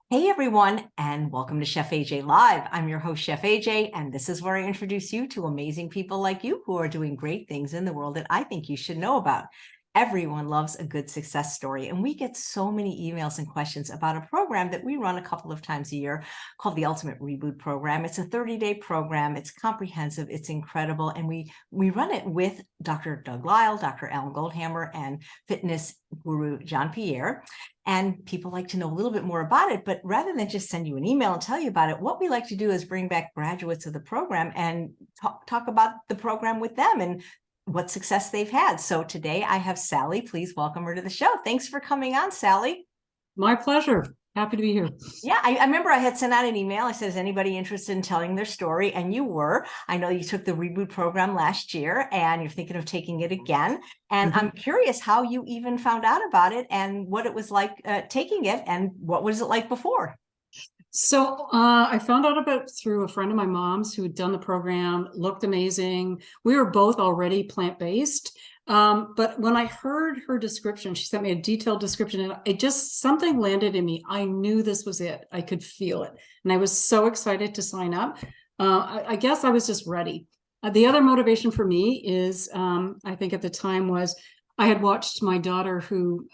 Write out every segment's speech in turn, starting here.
Hey everyone, and welcome to Chef AJ Live. I'm your host, Chef AJ, and this is where I introduce you to amazing people like you who are doing great things in the world that I think you should know about. Everyone loves a good success story, and we get so many emails and questions about a program that we run a couple of times a year called the Ultimate Reboot Program. It's a 30-day program. It's comprehensive. It's incredible, and we run it with Dr. Doug Lisle, Dr. Alan Goldhammer, and fitness guru John Pierre. And people like to know a little bit more about it. But rather than just send you an email and tell you about it, what we like to do is bring back graduates of the program and talk about the program with them and what success they've had. So today I have Sally. Please welcome her to the show. Thanks for coming on, Sally. My pleasure. Happy to be here. Yeah, I remember I had sent out an email. I said, is anybody interested in telling their story? And you were. I know you took the Reboot program last year and you're thinking of taking it again. And I'm curious how you even found out about it and what it was like taking it and what was it like before? So I found out about it through a friend of my mom's who had done the program, looked amazing. We were both already plant-based. But when I heard her description, she sent me a detailed description and it just, something landed in me. I knew this was it. I could feel it. And I was so excited to sign up. I guess I was just ready. The other motivation for me is, I think at the time was I had watched my daughter who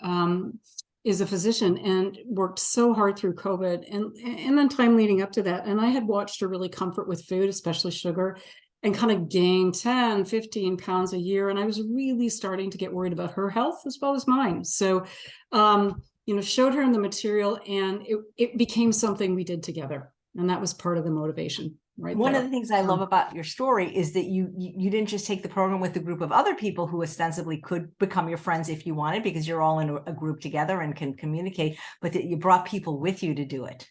is a physician and worked so hard through COVID and then time leading up to that. And I had watched her really comfort with food, especially sugar, and kind of gain 10, 15 pounds a year. And I was really starting to get worried about her health as well as mine. So, showed her in the material and it became something we did together. And that was part of the motivation. Right. One of the things I love about your story is that you didn't just take the program with a group of other people who ostensibly could become your friends if you wanted, because you're all in a group together and can communicate, but that you brought people with you to do it.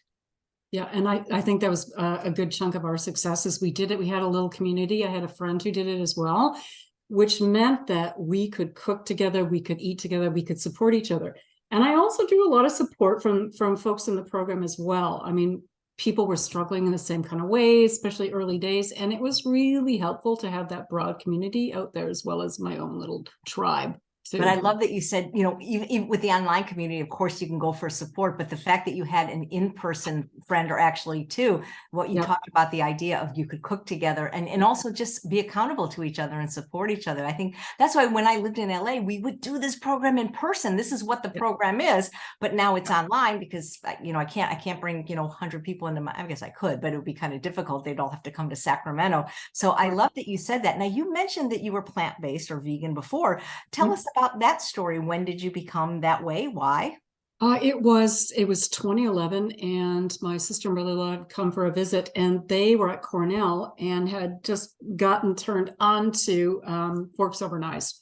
Yeah, and I think that was a good chunk of our success as we did it. We had a little community. I had a friend who did it as well, which meant that we could cook together, we could eat together, we could support each other. And I also drew a lot of support from folks in the program as well. I mean, people were struggling in the same kind of ways, especially early days. And it was really helpful to have that broad community out there as well as my own little tribe. But I love that you said, even with the online community, of course, you can go for support, but the fact that you had an in-person friend, or actually two, what you talked about, the idea of you could cook together and also just be accountable to each other and support each other. I think that's why when I lived in LA, we would do this program in person. This is what the program is, but now it's online because, I can't bring, 100 people into I guess I could, but it would be kind of difficult. They'd all have to come to Sacramento. So I love that you said that. Now, you mentioned that you were plant-based or vegan before. Tell us about that story. When did you become that way? Why? It was 2011, and my sister and brother-in-law had come for a visit, and they were at Cornell and had just gotten turned on to Forks Over Knives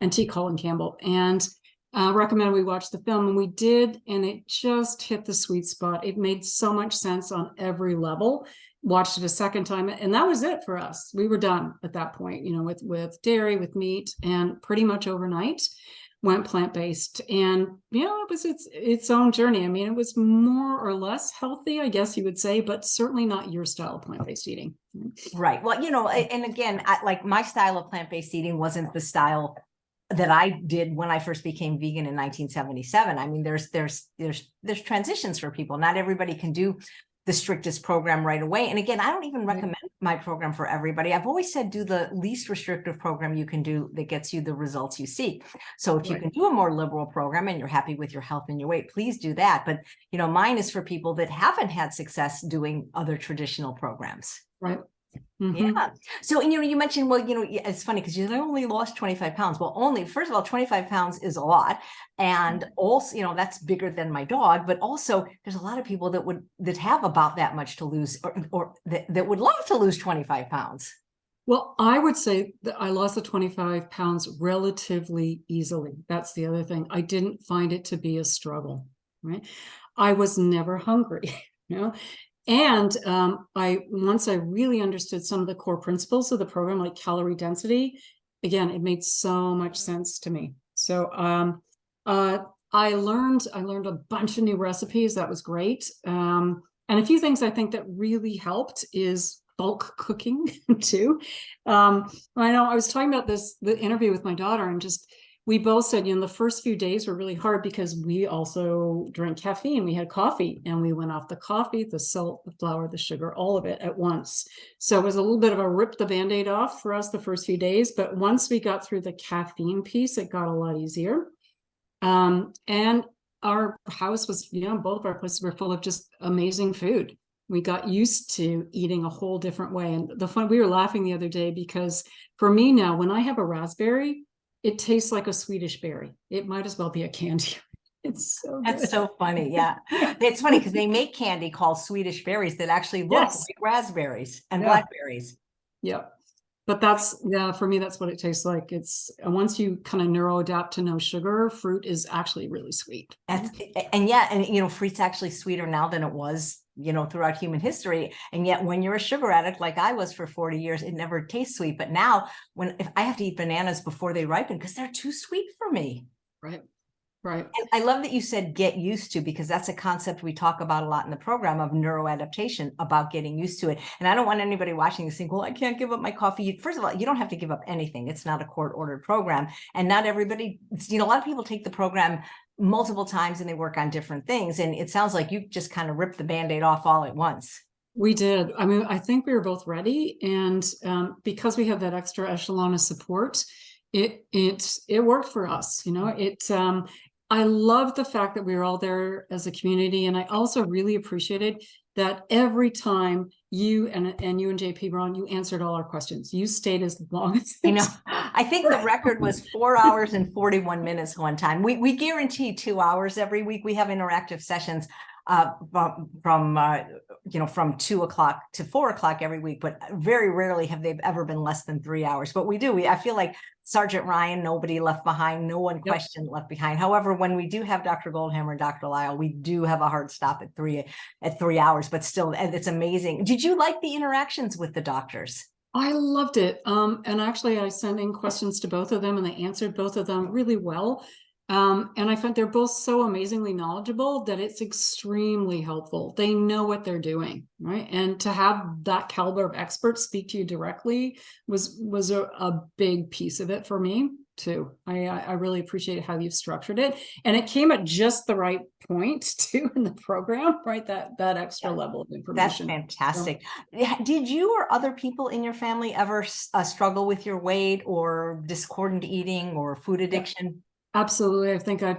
and T. Colin Campbell, and recommended we watch the film, and we did, and it just hit the sweet spot. It made so much sense on every level. Watched it a second time, and that was it for us. We were done at that point, with dairy, with meat, and pretty much overnight went plant-based. And it was its own journey. I mean, it was more or less healthy, I guess you would say, but certainly not your style of plant-based eating. Right. Well, and again, like my style of plant-based eating wasn't the style that I did when I first became vegan in 1977. I mean, there's transitions for people. Not everybody can do the strictest program right away. And again, I don't even recommend my program for everybody. I've always said, do the least restrictive program you can do that gets you the results you seek. So if you can do a more liberal program and you're happy with your health and your weight, please do that. But, mine is for people that haven't had success doing other traditional programs. Right. Yeah. So, you mentioned, well, it's funny because you only lost 25 pounds. Well, first of all, 25 pounds is a lot. And also, that's bigger than my dog, but also there's a lot of people that have about that much to lose or that would love to lose 25 pounds. Well, I would say that I lost the 25 pounds relatively easily. That's the other thing. I didn't find it to be a struggle, right? I was never hungry, And once I really understood some of the core principles of the program, like calorie density, again, it made so much sense to me. So I learned a bunch of new recipes. That was great. And a few things I think that really helped is bulk cooking too. I know I was talking about the interview with my daughter, and just we both said, the first few days were really hard because we also drank caffeine. We had coffee, and we went off the coffee, the salt, the flour, the sugar, all of it at once. So it was a little bit of a rip the Band-Aid off for us the first few days. But once we got through the caffeine piece, it got a lot easier. And our house was, both of our places were full of just amazing food. We got used to eating a whole different way. And we were laughing the other day because for me now, when I have a raspberry, it tastes like a Swedish berry. It might as well be a candy. It's so good. That's so funny. Yeah. It's funny because they make candy called Swedish berries that actually look Yes. like raspberries and Yeah. blackberries. Yep. But that's, for me, that's what it tastes like. It's once you kind of neuroadapt to no sugar, fruit is actually really sweet. And fruit's actually sweeter now than it was, throughout human history. And yet when you're a sugar addict, like I was for 40 years, it never tastes sweet. But now if I have to eat bananas before they ripen because they're too sweet for me. Right. Right. And I love that you said get used to, because that's a concept we talk about a lot in the program of neuroadaptation, about getting used to it. And I don't want anybody watching this think, well, I can't give up my coffee. First of all, you don't have to give up anything. It's not a court-ordered program. And not everybody, a lot of people take the program multiple times and they work on different things. And it sounds like you just kind of ripped the Band-Aid off all at once. We did. I mean, I think we were both ready. And because we have that extra echelon of support, it worked for us. I love the fact that we were all there as a community. And I also really appreciated that every time you and JP were on, you answered all our questions. You stayed as long as I know. I think the record was 4 hours and 41 minutes one time. We guarantee 2 hours every week. We have interactive sessions from 2 o'clock to 4 o'clock every week, but very rarely have they ever been less than 3 hours. But we do. I feel like Sergeant Ryan, nobody left behind, no one question left behind. However, when we do have Dr. Goldhammer and Dr. Lyle, we do have a hard stop at 3 hours, but still, it's amazing. Did you like the interactions with the doctors? I loved it. And actually I sent in questions to both of them and they answered both of them really well. And I found they're both so amazingly knowledgeable that it's extremely helpful. They know what they're doing, right? And to have that caliber of experts speak to you directly was a big piece of it for me too. I really appreciate how you've structured it. And it came at just the right point too in the program, right? That extra level of information. That's fantastic. So, did you or other people in your family ever struggle with your weight or discordant eating or food addiction? Absolutely. I think I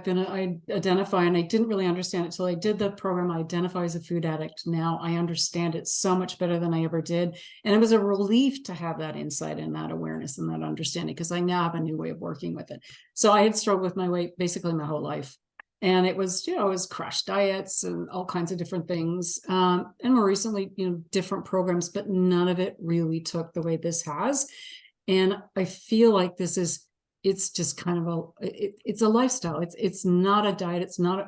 identify, and I didn't really understand it till I did the program. I identify as a food addict. Now I understand it so much better than I ever did. And it was a relief to have that insight and that awareness and that understanding, because I now have a new way of working with it. So I had struggled with my weight basically my whole life. And it was, it was crash diets and all kinds of different things. And more recently, different programs, but none of it really took the way this has. And I feel like it's just kind of it's a lifestyle. It's not a diet.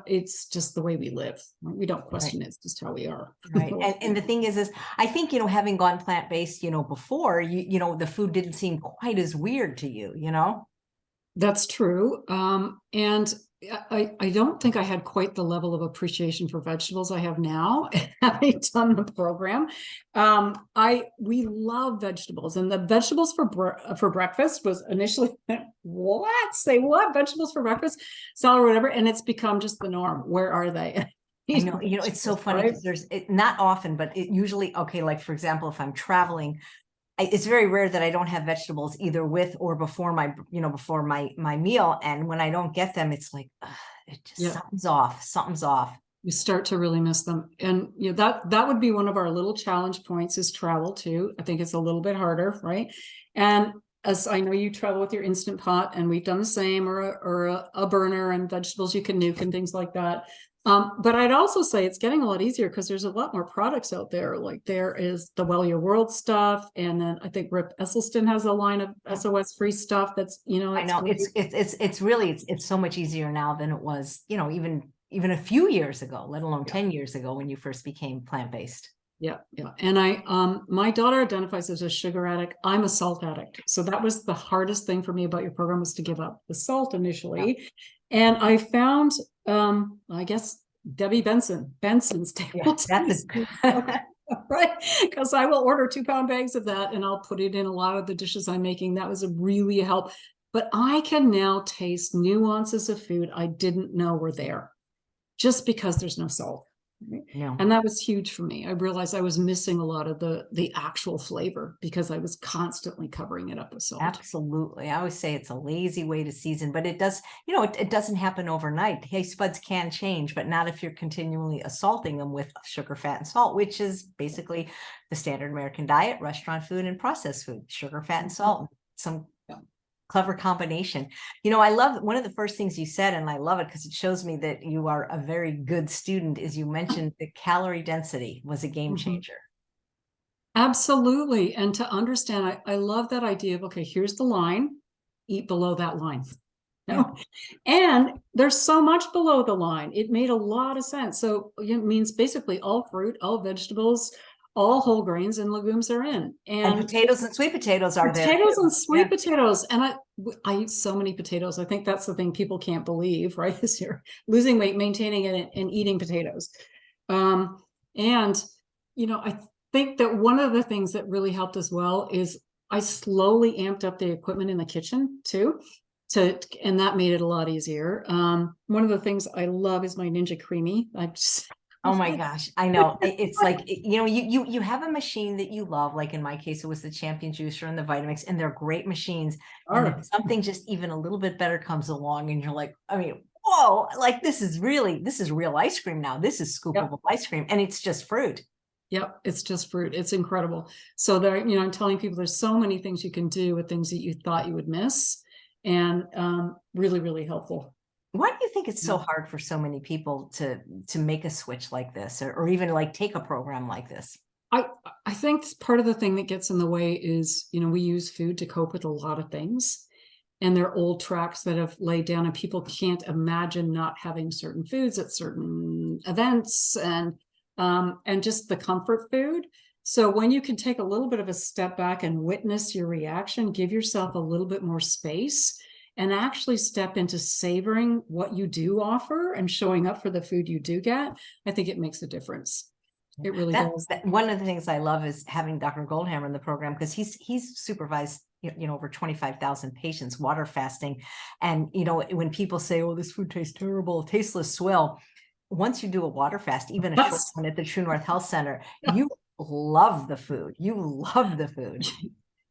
It's just the way we live. We don't question it. It's just how we are. Right. And the thing is I think, having gone plant-based, before, the food didn't seem quite as weird to you, That's true. And I don't think I had quite the level of appreciation for vegetables I have now, having done the program. We love vegetables, and the vegetables for breakfast was initially what? Say what? Vegetables for breakfast, salad or whatever, and it's become just the norm. Where are they? I know, it's so funny because there's not often, but it usually, okay, like for example, if I'm traveling, it's very rare that I don't have vegetables either with or before my meal. And when I don't get them, it's like, it just something's off. You start to really miss them. And that would be one of our little challenge points is travel too. I think it's a little bit harder, right? And as I know you travel with your Instant Pot, and we've done the same, or a burner and vegetables you can nuke and things like that. But I'd also say it's getting a lot easier because there's a lot more products out there. Like there is the Well Your World stuff. And then I think Rip Esselstyn has a line of SOS free stuff that's, I know it's really so much easier now than it was, even a few years ago, let alone 10 years ago when you first became plant-based. Yeah. And my daughter identifies as a sugar addict. I'm a salt addict. So that was the hardest thing for me about your program, was to give up the salt initially. Yeah. And I found, I guess, Debbie Benson's table tennis. Right. Because I will order 2-pound bags of that and I'll put it in a lot of the dishes I'm making. That was a really help. but I can now taste nuances of food I didn't know were there just because there's no salt. No. And that was huge for me. I realized I was missing a lot of the actual flavor because I was constantly covering it up with salt. Absolutely. I always say it's a lazy way to season, but it does, it doesn't happen overnight. Taste buds can change, but not if you're continually assaulting them with sugar, fat, and salt, which is basically the standard American diet, restaurant food, and processed food, sugar, fat, and salt. Some clever combination. I love one of the first things you said, and I love it because it shows me that you are a very good student, is you mentioned the calorie density was a game changer. Absolutely. And to understand, I love that idea of, okay, here's the line, eat below that line. And there's so much below the line. It made a lot of sense. So it means basically all fruit, all vegetables, all whole grains and legumes are in. And potatoes and sweet potatoes are there. Potatoes and sweet potatoes. And I eat so many potatoes. I think that's the thing people can't believe, right? Is you're losing weight, maintaining it, and eating potatoes. And, I think that one of the things that really helped as well is I slowly amped up the equipment in the kitchen too. And that made it a lot easier. One of the things I love is my Ninja Creamy. Oh my gosh, I know. It's like, you have a machine that you love. Like in my case, it was the Champion Juicer and the Vitamix, and they're great machines. And if something just even a little bit better comes along and you're like, whoa, like this is real ice cream now. This is scoopable ice cream, and it's just fruit. Yep, it's just fruit. It's incredible. So there, I'm telling people there's so many things you can do with things that you thought you would miss, and really, really helpful. Why do you think it's so hard for so many people to make a switch like this, or even like take a program like this? I think part of the thing that gets in the way is, we use food to cope with a lot of things, and they're old tracks that have laid down, and people can't imagine not having certain foods at certain events, and just the comfort food. So when you can take a little bit of a step back and witness your reaction, give yourself a little bit more space, and actually step into savoring what you do offer and showing up for the food you do get, I think it makes a difference. It really does. One of the things I love is having Dr. Goldhammer in the program, because he's supervised over 25,000 patients water fasting. And when people say, oh, this food tastes terrible, tasteless swill, once you do a water fast, even a short one at the True North Health Center, you love the food. You love the food.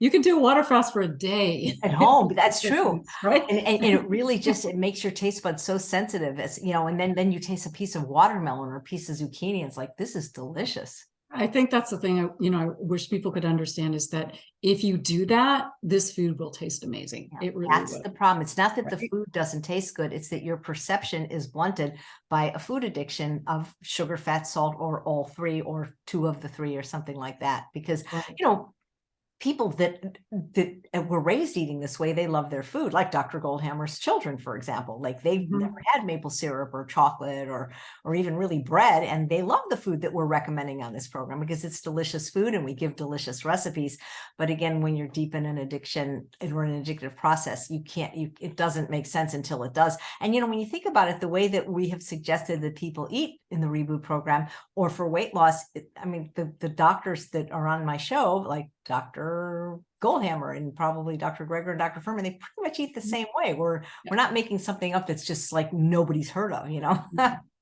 You can do a water fast for a day at home. That's true, right? And it really just, it makes your taste buds so sensitive, as and then you taste a piece of watermelon or a piece of zucchini, and it's like, this is delicious. I think that's the thing I wish people could understand, is that if you do that, this food will taste amazing. It really That's the problem. It's not that the food doesn't taste good. It's that your perception is blunted by a food addiction of sugar, fat, salt, or all three, or two of the three, or something like that. Because, people that were raised eating this way, they love their food, like Dr. Goldhammer's children, for example. Like they've never had maple syrup or chocolate or even really bread, and they love the food that we're recommending on this program because it's delicious food and we give delicious recipes. But again, when you're deep in an addiction or an addictive process, it doesn't make sense until it does. And when you think about it, the way that we have suggested that people eat in the Reboot program or for weight loss, the doctors that are on my show, like Dr. Goldhammer and probably Dr. Greger and Dr. Furman, they pretty much eat the same way. We're not making something up that's just like nobody's heard of,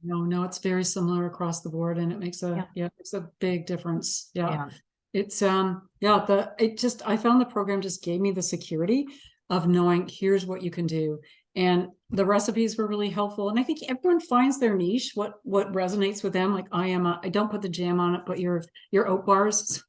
No, it's very similar across the board, and it makes a it's a big difference. It's I found the program just gave me the security of knowing here's what you can do, and the recipes were really helpful. And I think everyone finds their niche, what resonates with them. Like I don't put the jam on it, but your oat bars,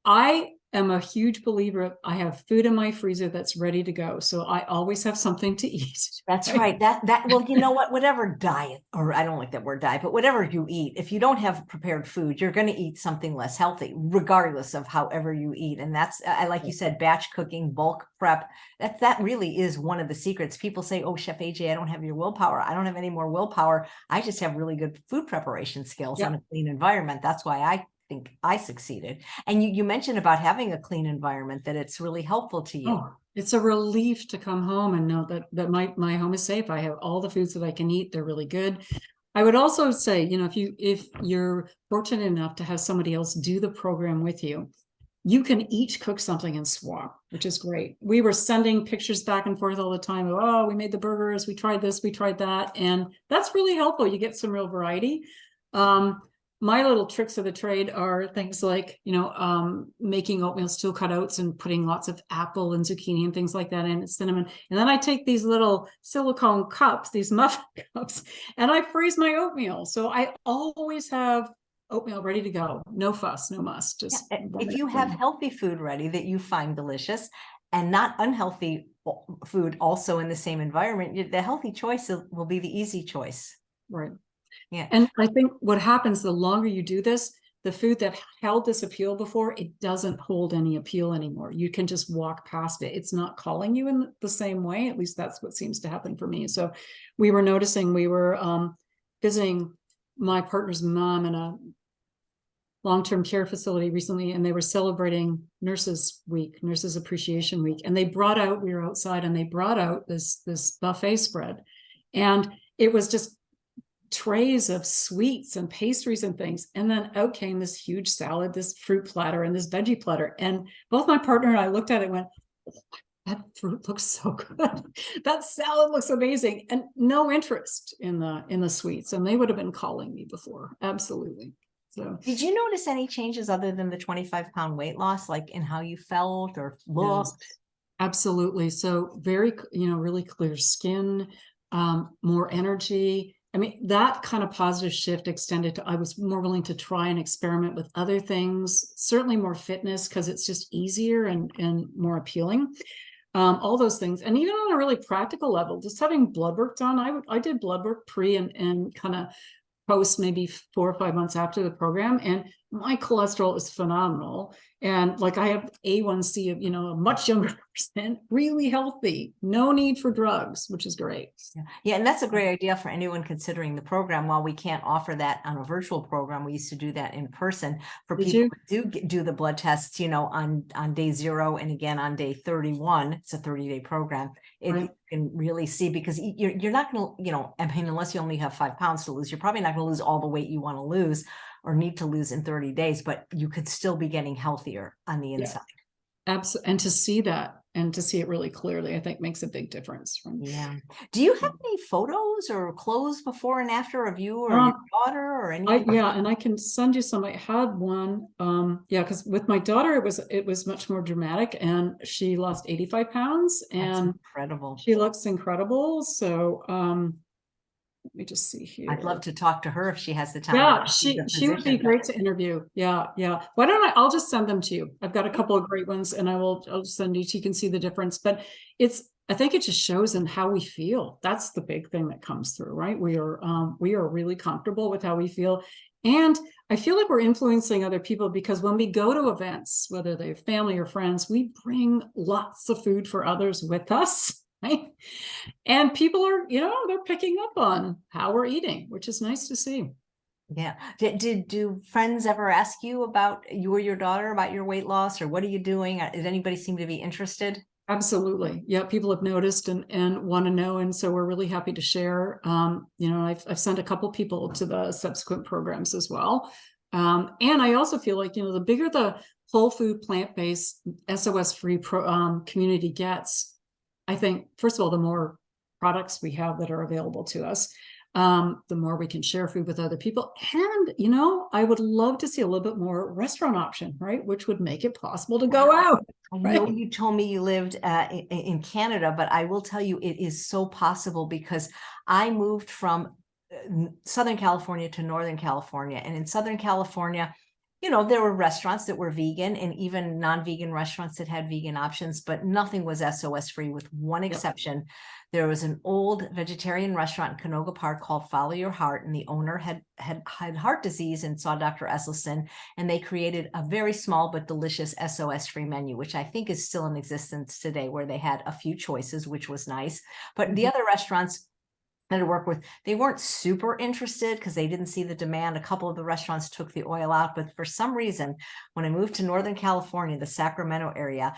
I am a huge believer. I have food in my freezer that's ready to go, so I always have something to eat. That's right. Well, you know what? Whatever diet, or I don't like that word diet, but whatever you eat, if you don't have prepared food, you're going to eat something less healthy, regardless of however you eat. And that's, like you said, batch cooking, bulk prep. That really is one of the secrets. People say, "Oh, Chef AJ, I don't have your willpower. I don't have any more willpower. I just have really good food preparation skills on a clean environment." That's why I think I succeeded. And you mentioned about having a clean environment, that it's really helpful to you. Oh, it's a relief to come home and know that my home is safe. I have all the foods that I can eat. They're really good. I would also say, if you're fortunate enough to have somebody else do the program with you, you can each cook something and swap, which is great. We were sending pictures back and forth all the time. Oh, we made the burgers, we tried this, we tried that. And that's really helpful. You get some real variety. My little tricks of the trade are things like, making oatmeal steel cutouts and putting lots of apple and zucchini and things like that in, cinnamon. And then I take these little silicone cups, these muffin cups, and I freeze my oatmeal. So I always have oatmeal ready to go. No fuss, no muss. Just if you have healthy food ready that you find delicious and not unhealthy food also in the same environment, the healthy choice will be the easy choice. Right. Yeah. And I think what happens the longer you do this, the food that held this appeal before, it doesn't hold any appeal anymore. You can just walk past it. It's not calling you in the same way. At least that's what seems to happen for me. So we were noticing, we were visiting my partner's mom in a long-term care facility recently, and they were celebrating Nurses Week, Nurses Appreciation Week. And they brought out, we were outside, and they brought out this buffet spread. And it was just trays of sweets and pastries and things. And then out came this huge salad, this fruit platter, and this veggie platter. And both my partner and I looked at it and went, oh, that fruit looks so good. That salad looks amazing. And no interest in the sweets. And they would have been calling me before. Absolutely. So did you notice any changes other than the 25-pound weight loss, like in how you felt or looked? Yes, absolutely. So very, really clear skin, more energy. I mean, that kind of positive shift extended to, I was more willing to try and experiment with other things, certainly more fitness because it's just easier and more appealing. All those things. And even on a really practical level, just having blood work done, I did blood work pre and kind of post maybe 4 or 5 months after the program, and my cholesterol is phenomenal. And like I have A1C of, a much younger person, really healthy, no need for drugs, which is great. Yeah, and that's a great idea for anyone considering the program. While we can't offer that on a virtual program, we used to do that in person for people who do the blood tests, on day 0 and again on day 31. It's a 30-day program. You can really see, because you're not going to, unless you only have 5 pounds to lose, you're probably not going to lose all the weight you want to lose or need to lose in 30 days, but you could still be getting healthier on the inside. Absolutely. And to see that and to see it really clearly, I think makes a big difference. Yeah. Do you have any photos or clothes before and after of you or your daughter or anything? And I can send you some. I had one. Because with my daughter, it was much more dramatic, and she lost 85 pounds and that's incredible. She looks incredible. So let me just see here. I'd love to talk to her if she has the time. Yeah, she would be great to interview. Yeah. Why don't I'll just send them to you. I've got a couple of great ones, and I'll send you so you can see the difference. But I think it just shows in how we feel. That's the big thing that comes through, right? We are really comfortable with how we feel. And I feel like we're influencing other people, because when we go to events, whether they're family or friends, we bring lots of food for others with us. Right? And people are, they're picking up on how we're eating, which is nice to see. Yeah. Do friends ever ask you about you or your daughter about your weight loss, or what are you doing? Does anybody seem to be interested? Absolutely. Yeah. People have noticed and want to know. And so we're really happy to share. I've sent a couple people to the subsequent programs as well. And I also feel like, the bigger the whole food, plant-based, SOS-free community gets, I think, first of all, the more products we have that are available to us, the more we can share food with other people. And, I would love to see a little bit more restaurant option, right? Which would make it possible to go out. I know you told me you lived in Canada, but I will tell you it is so possible, because I moved from Southern California to Northern California. And in Southern California, there were restaurants that were vegan and even non-vegan restaurants that had vegan options, but nothing was SOS free, with one exception. There was an old vegetarian restaurant in Canoga Park called Follow Your Heart, and the owner had heart disease and saw Dr. Esselstyn, and they created a very small but delicious SOS free menu, which I think is still in existence today, where they had a few choices, which was nice. But the other restaurants that I work with, they weren't super interested because they didn't see the demand. A couple of the restaurants took the oil out, but for some reason, when I moved to Northern California, the Sacramento area,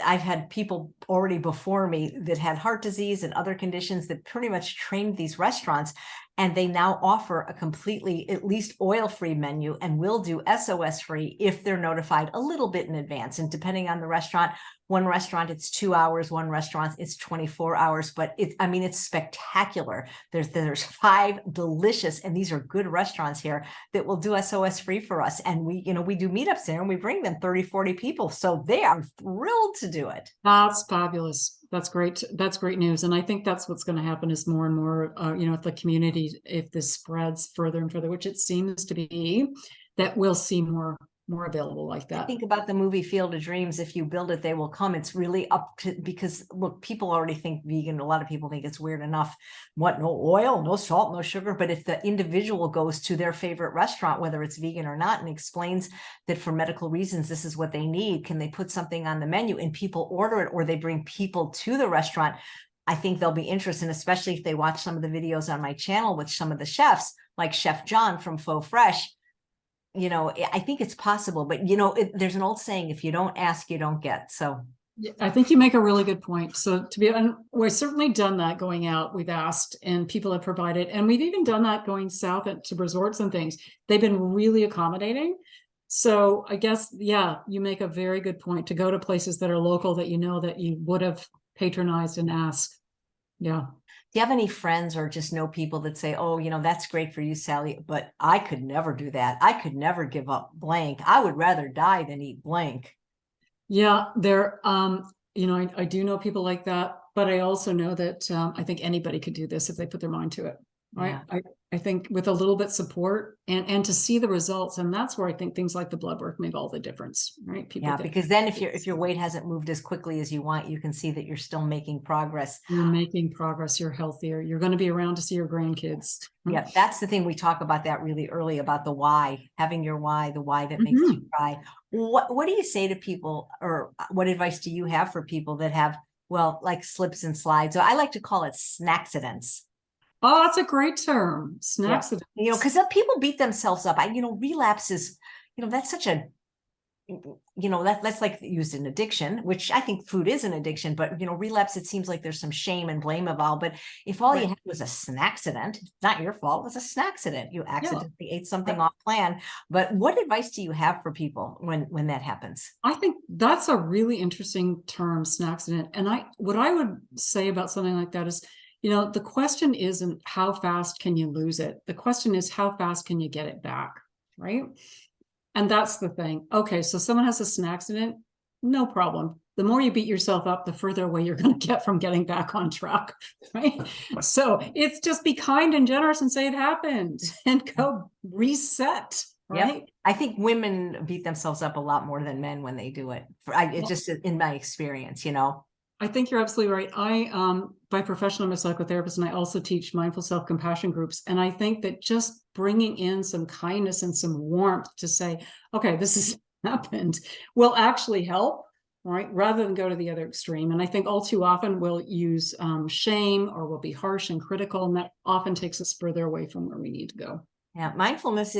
I've had people already before me that had heart disease and other conditions that pretty much trained these restaurants. And they now offer a completely, at least oil-free menu, and will do SOS free if they're notified a little bit in advance. And depending on the restaurant, one restaurant it's 2 hours, one restaurant it's 24 hours, but I mean, it's spectacular. There's 5 delicious, and these are good restaurants here that will do SOS free for us. And we do meetups there and we bring them 30, 40 people. So they are thrilled to do it. That's fabulous. That's great. That's great news. And I think that's what's going to happen is more and more, if the community, if this spreads further and further, which it seems to be, that we'll see more available like that. Think about the movie Field of Dreams. If you build it, they will come. It's really up to, because look, people already think vegan. A lot of people think it's weird enough. What? No oil, no salt, no sugar. But if the individual goes to their favorite restaurant, whether it's vegan or not, and explains that for medical reasons, this is what they need, can they put something on the menu and people order it, or they bring people to the restaurant? I think they'll be interested, especially if they watch some of the videos on my channel with some of the chefs, like Chef John from Faux Fresh. I think it's possible, but there's an old saying, if you don't ask, you don't get. So yeah, I think you make a really good point. So we've certainly done that going out. We've asked and people have provided, and we've even done that going south to resorts and things. They've been really accommodating. So I guess, yeah, you make a very good point to go to places that are local that that you would have patronized and asked. Yeah. Do you have any friends or just know people that say, oh, that's great for you, Sally, but I could never do that. I could never give up blank. I would rather die than eat blank. Yeah, I do know people like that, but I also know that I think anybody could do this if they put their mind to it. Right. Yeah. I think with a little bit support and to see the results. And that's where I think things like the blood work make all the difference. Right. People because then if your weight hasn't moved as quickly as you want, you can see that you're still making progress. You're making progress. You're healthier. You're going to be around to see your grandkids. Yeah, that's the thing. We talk about that really early, about the why, having your why, the why that makes you cry. What do you say to people, or what advice do you have for people that have, like slips and slides? So I like to call it snacksidents. Oh, that's a great term. Snacks. Yeah. Because people beat themselves up. Relapse is, that's such a, that's like used in addiction, which I think food is an addiction, but, relapse, it seems like there's some shame and blame involved. But if all you had was a snacksident, it's not your fault, it was a snacksident. You accidentally ate something off plan. But what advice do you have for people when that happens? I think that's a really interesting term, snacksident. And what I would say about something like that is, the question isn't how fast can you lose it? The question is how fast can you get it back, right? And that's the thing. Okay, so someone has a snacksident, no problem. The more you beat yourself up, the further away you're going to get from getting back on track, right? So it's just be kind and generous and say it happened and go reset, right? Yep. I think women beat themselves up a lot more than men when they do it. It's just in my experience, I think you're absolutely right. By profession, I'm a psychotherapist, and I also teach mindful self-compassion groups. And I think that just bringing in some kindness and some warmth to say, okay, this has happened, will actually help, right? Rather than go to the other extreme. And I think all too often we'll use shame, or we'll be harsh and critical, and that often takes us further away from where we need to go. Yeah, mindfulness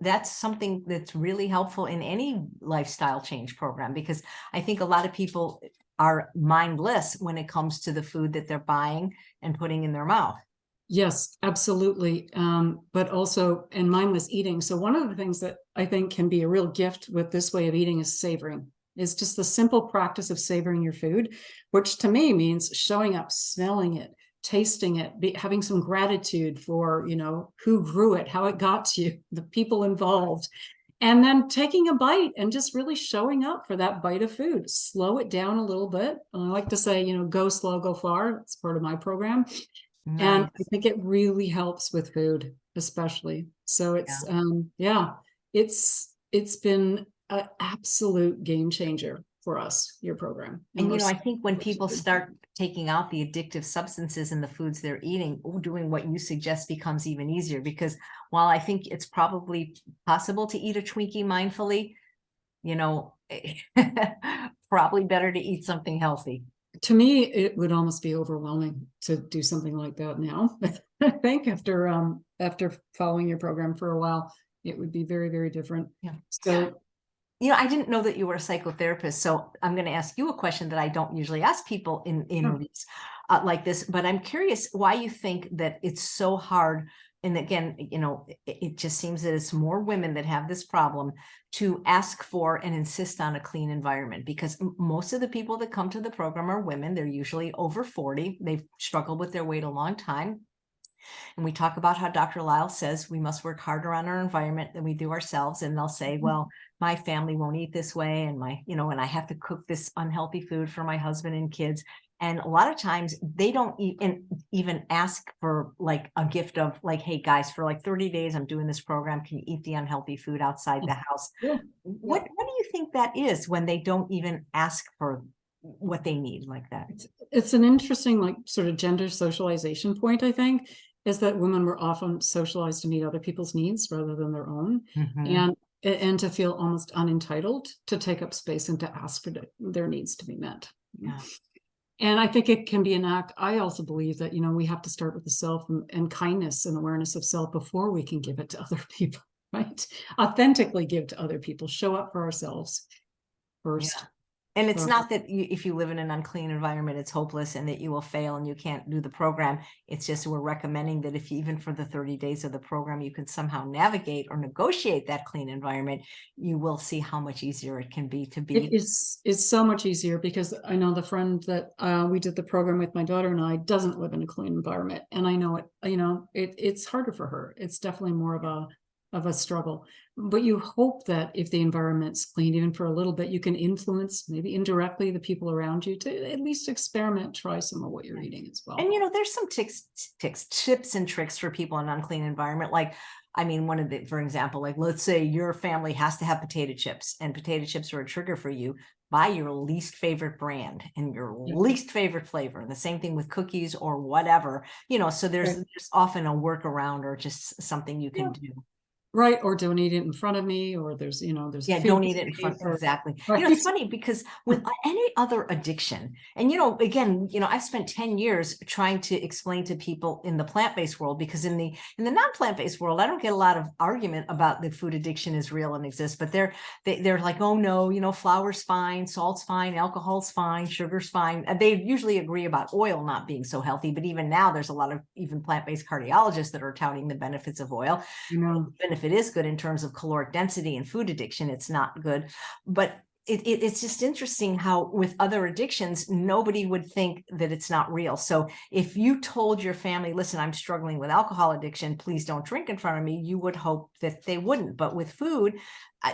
that's something that's really helpful in any lifestyle change program, because I think a lot of people are mindless when it comes to the food that they're buying and putting in their mouth. Yes, absolutely. But also, and mindless eating. So one of the things that I think can be a real gift with this way of eating is savoring. It's just the simple practice of savoring your food, which to me means showing up, smelling it, tasting it, having some gratitude for, who grew it, how it got to you, the people involved. And then taking a bite and just really showing up for that bite of food. Slow it down a little bit. I like to say, go slow, go far. It's part of my program. Nice. And I think it really helps with food, especially. So it's, it's been an absolute game changer for us, your program. And, I think when people start taking out the addictive substances in the foods they're eating, doing what you suggest becomes even easier, because while I think it's probably possible to eat a Twinkie mindfully, probably better to eat something healthy. To me, it would almost be overwhelming to do something like that now. I think after following your program for a while, it would be very, very different. Yeah. So, I didn't know that you were a psychotherapist, so I'm going to ask you a question that I don't usually ask people in interviews like this, but I'm curious why you think that it's so hard and again, it just seems that it's more women that have this problem to ask for and insist on a clean environment, because most of the people that come to the program are women. They're usually over 40. They've struggled with their weight a long time. And we talk about how Dr. Lyle says we must work harder on our environment than we do ourselves. And they'll say, well, my family won't eat this way. And and I have to cook this unhealthy food for my husband and kids. And a lot of times they don't even ask for like a gift of like, hey guys, for like 30 days, I'm doing this program. Can you eat the unhealthy food outside the house? Yeah. What do you think that is when they don't even ask for what they need like that? It's an interesting, like, sort of gender socialization point, I think, is that women were often socialized to meet other people's needs rather than their own. Mhm. And to feel almost unentitled to take up space and to ask for their needs to be met. Yeah. And I think it can be an act. I also believe that, we have to start with the self and kindness and awareness of self before we can give it to other people, right? Authentically give to other people, show up for ourselves first. Yeah. And it's So, not that if you live in an unclean environment, it's hopeless and that you will fail and you can't do the program. It's just we're recommending that if even for the 30 days of the program, you can somehow navigate or negotiate that clean environment, you will see how much easier it can be to be. it is so much easier, because I know the friend that we did the program with, my daughter and I, doesn't live in a clean environment. And I know it's harder for her. It's definitely more of a struggle. But you hope that if the environment's clean, even for a little bit, you can influence maybe indirectly the people around you to at least experiment, try some of what you're eating as well. And there's some tips and tricks for people in an unclean environment. Like, for example, like let's say your family has to have potato chips, and potato chips are a trigger for you. Buy your least favorite brand and your least favorite flavor. And the same thing with cookies or whatever, so there's often a workaround or just something you can do. Right. Or don't eat it in front of me, or there's don't eat it in front. Exactly. Right. It's funny because with any other addiction, and again, I've spent 10 years trying to explain to people in the plant-based world, because in the non-plant-based world, I don't get a lot of argument about the food addiction is real and exists, but they're like, oh no, flour's fine, salt's fine, alcohol's fine, sugar's fine. They usually agree about oil not being so healthy, but even now there's a lot of even plant-based cardiologists that are touting the benefits of oil. Even if it is good in terms of caloric density and food addiction, it's not good. But it's just interesting how with other addictions, nobody would think that it's not real. So if you told your family, listen, I'm struggling with alcohol addiction, please don't drink in front of me, you would hope that they wouldn't. But with food,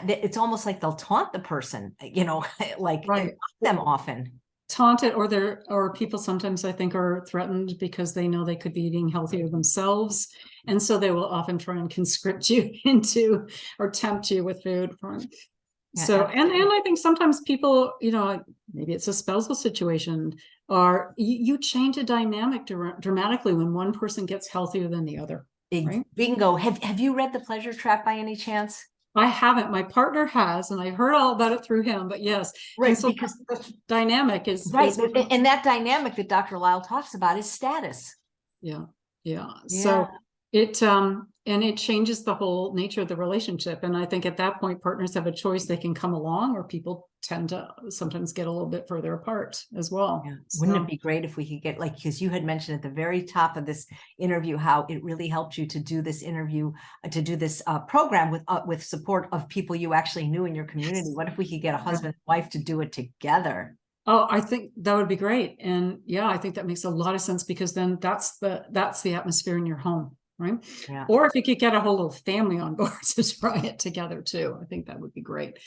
it's almost like they'll taunt the person, like them often. Taunted, or people sometimes, I think, are threatened because they know they could be eating healthier themselves, and so they will often try and conscript you into or tempt you with food. So and I think sometimes people, maybe it's a spousal situation, or you change a dynamic dramatically when one person gets healthier than the other. Right? Bingo. Have you read The Pleasure Trap by any chance? I haven't. My partner has, and I heard all about it through him, but yes. Right. And so because the dynamic is right. And that dynamic that Dr. Lyle talks about is status. Yeah. So it changes the whole nature of the relationship. And I think at that point, partners have a choice. They can come along, or people tend to sometimes get a little bit further apart as well. Yeah. Wouldn't it be great if we could get, like, because you had mentioned at the very top of this interview how it really helped you to do this interview, to do this program with support of people you actually knew in your community. What if we could get a husband and wife to do it together? Oh, I think that would be great. And yeah, I think that makes a lot of sense, because then that's the atmosphere in your home, right? Yeah. Or if you could get a whole little family on board to try it together too, I think that would be great.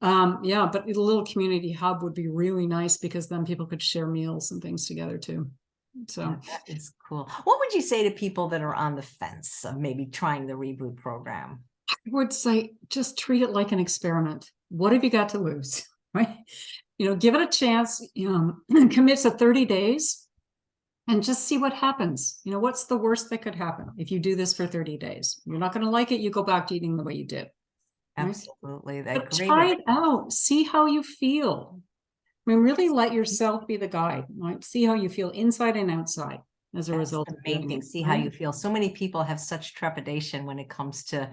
But a little community hub would be really nice, because then people could share meals and things together too. So that is cool. What would you say to people that are on the fence of maybe trying the Reboot program? I would say just treat it like an experiment. What have you got to lose, right? Give it a chance, commit to 30 days and just see what happens. What's the worst that could happen if you do this for 30 days? You're not going to like it. You go back to eating the way you did. Absolutely. But try it out. See how you feel. Really let yourself be the guide, right? See how you feel inside and outside as a result of the main thing. See how you feel. So many people have such trepidation when it comes to,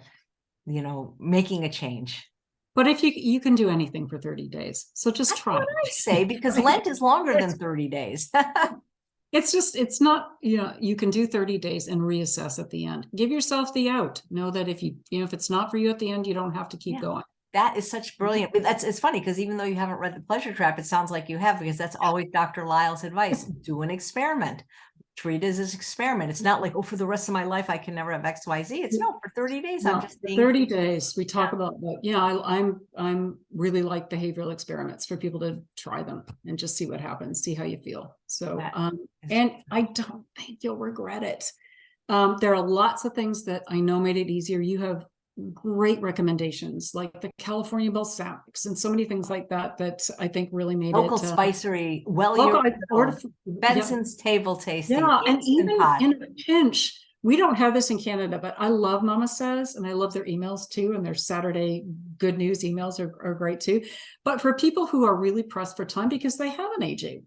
making a change. But if you can do anything for 30 days, so just try. That's what I say, because Lent is longer than 30 days. It's not, you can do 30 days and reassess at the end. Give yourself the out. Know that if if it's not for you at the end, you don't have to keep going. That is such brilliant. It's funny because even though you haven't read The Pleasure Trap, it sounds like you have, because that's always Dr. Lyle's advice. Do an experiment. Treat it as an experiment. It's not like, oh, for the rest of my life, I can never have X, Y, Z. It's no, for 30 days. No, I'm just being 30 days. We talk about that. Yeah, I'm really like behavioral experiments for people to try them and just see what happens, see how you feel. So, and I don't think you'll regret it. There are lots of things that I know made it easier. You have great recommendations, like the California balsamics and so many things like that, that I think really made local it spicery, Benson's table tasting. Yeah, and even pot. in a pinch, we don't have this in Canada, but I love Mama Says, and I love their emails too, and their Saturday good news emails are great too. But for people who are really pressed for time because they have an AJ,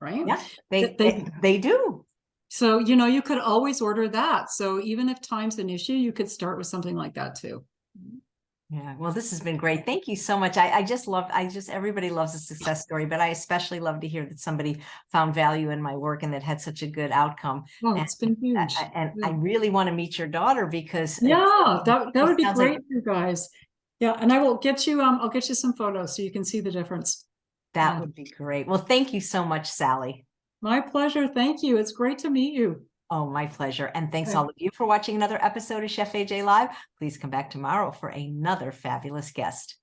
right? Yeah, they do. So, you could always order that. So even if time's an issue, you could start with something like that too. Yeah, well, this has been great. Thank you so much. Everybody loves a success story, but I especially love to hear that somebody found value in my work and that had such a good outcome. Oh, it's been huge. I really want to meet your daughter because that would be great like, for you guys. Yeah, and I will get you, I'll get you some photos so you can see the difference. That would be great. Well, thank you so much, Sally. My pleasure. Thank you. It's great to meet you. Oh, my pleasure. And thanks all of you for watching another episode of Chef AJ Live. Please come back tomorrow for another fabulous guest.